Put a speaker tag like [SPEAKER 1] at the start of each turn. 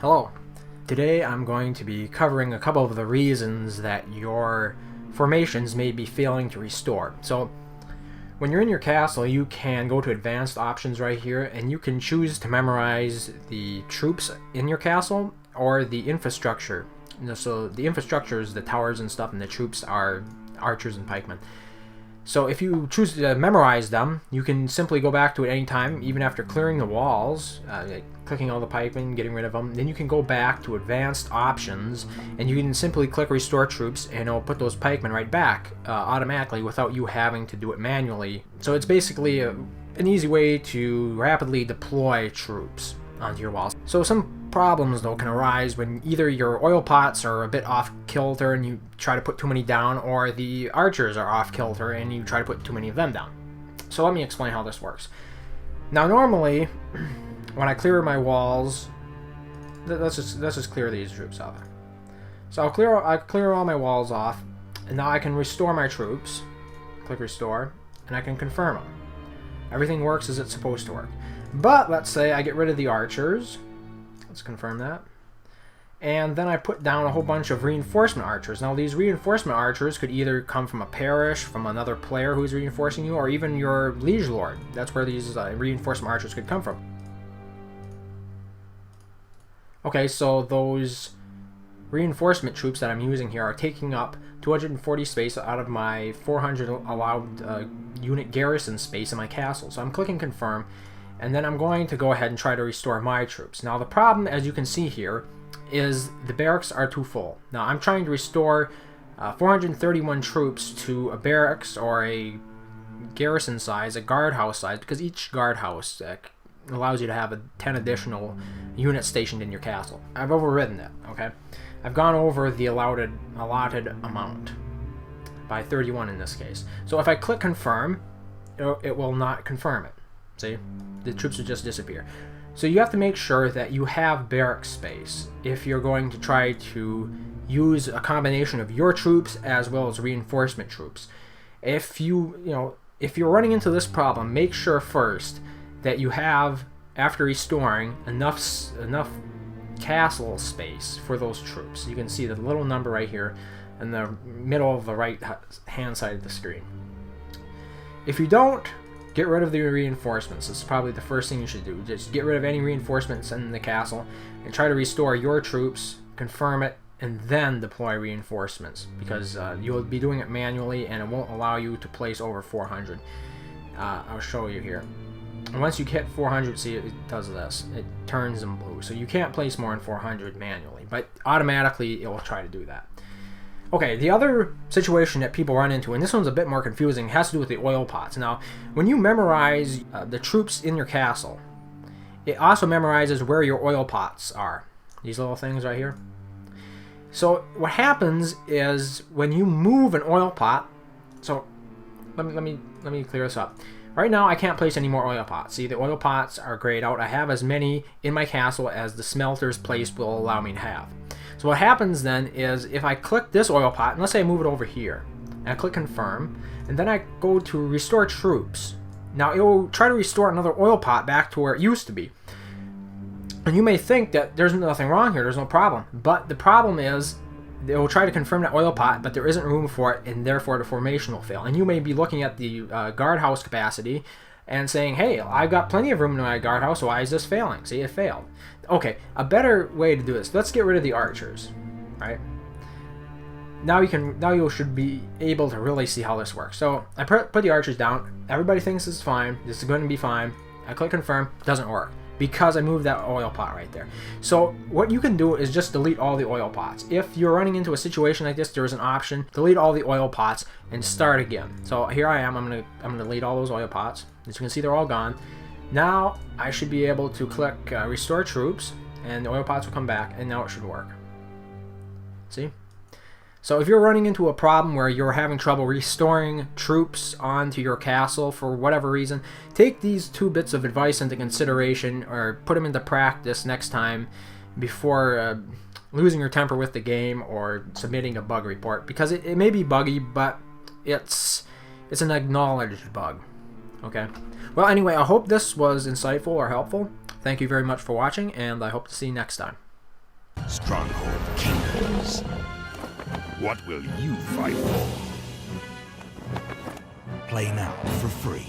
[SPEAKER 1] Hello. Today I'm going to be covering a couple of the reasons that your formations may be failing to restore. So when you're in your castle, you can go to advanced options right here, and you can choose to memorize the troops in your castle or the infrastructure. So the infrastructure is the towers and stuff, and the troops are archers and pikemen. So if you choose to memorize them, you can simply go back to it anytime, even after clearing the walls, clicking all the pikemen, getting rid of them. Then you can go back to advanced options, and you can simply click restore troops, and it'll put those pikemen right back automatically without you having to do it manually. So it's basically an easy way to rapidly deploy troops onto your walls. So some problems though can arise when either your oil pots are a bit off kilter and you try to put too many down, or the archers are off kilter and you try to put too many of them down. So let me explain how this works. Now normally when I clear my walls, let's just clear these troops off. So I clear all my walls off, and now I can restore my troops. Click restore, and I can confirm them. Everything works as it's supposed to work. But let's say I get rid of the archers. Let's confirm that. And then I put down a whole bunch of reinforcement archers. Now these reinforcement archers could either come from a parish, from another player who's reinforcing you, or even your liege lord. That's where these reinforcement archers could come from. Okay, so those reinforcement troops that I'm using here are taking up 240 space out of my 400 allowed unit garrison space in my castle. So I'm clicking confirm, and then I'm going to go ahead and try to restore my troops. Now the problem, as you can see here, is the barracks are too full. Now I'm trying to restore 431 troops to a barracks or a garrison size, a guardhouse size, because each guardhouse allows you to have 10 additional units stationed in your castle. I've overridden that, okay? I've gone over the allotted amount by 31 in this case. So if I click confirm, it will not confirm it. See? The troops will just disappear. So you have to make sure that you have barrack space if you're going to try to use a combination of your troops as well as reinforcement troops. If you're running into this problem, make sure first that you have, after restoring, enough castle space for those troops. You can see the little number right here in the middle of the right hand side of the screen. If you don't, get rid of the reinforcements. This is probably the first thing you should do. Just get rid of any reinforcements in the castle and try to restore your troops, confirm it, and then deploy reinforcements, because you'll be doing it manually and it won't allow you to place over 400. I'll show you here. And once you hit 400, see, it does this. It turns in blue. So you can't place more than 400 manually, but automatically it will try to do that. Okay, the other situation that people run into, and this one's a bit more confusing, has to do with the oil pots. Now, when you memorize the troops in your castle, it also memorizes where your oil pots are. These little things right here. So what happens is when you move an oil pot, so let me clear this up. Right now I can't place any more oil pots. See, the oil pots are grayed out. I have as many in my castle as the smelter's place will allow me to have. So what happens then is if I click this oil pot, and let's say I move it over here, and I click confirm, and then I go to restore troops. Now it will try to restore another oil pot back to where it used to be. And you may think that there's nothing wrong here, there's no problem. But the problem is it will try to confirm that oil pot, but there isn't room for it, and therefore the formation will fail. And you may be looking at the guardhouse capacity and saying, hey, I've got plenty of room in my guardhouse, so why is this failing? See, it failed. Okay, a better way to do this, let's get rid of the archers, right? Now you should be able to really see how this works. So I put the archers down. Everybody thinks this is fine. This is going to be fine. I click confirm. Doesn't work because I moved that oil pot right there. So what you can do is just delete all the oil pots. If you're running into a situation like this, there is an option: delete all the oil pots and start again. So here I am. I'm gonna delete all those oil pots. As you can see, they're all gone. Now I should be able to click restore troops, and the oil pots will come back, and now it should work. See? So if you're running into a problem where you're having trouble restoring troops onto your castle for whatever reason, take these 2 bits of advice into consideration, or put them into practice next time before losing your temper with the game or submitting a bug report, because it may be buggy, but it's an acknowledged bug. Okay? Well, anyway, I hope this was insightful or helpful. Thank you very much for watching, and I hope to see you next time.
[SPEAKER 2] Stronghold Kingdoms. What will you fight for? Play now for free.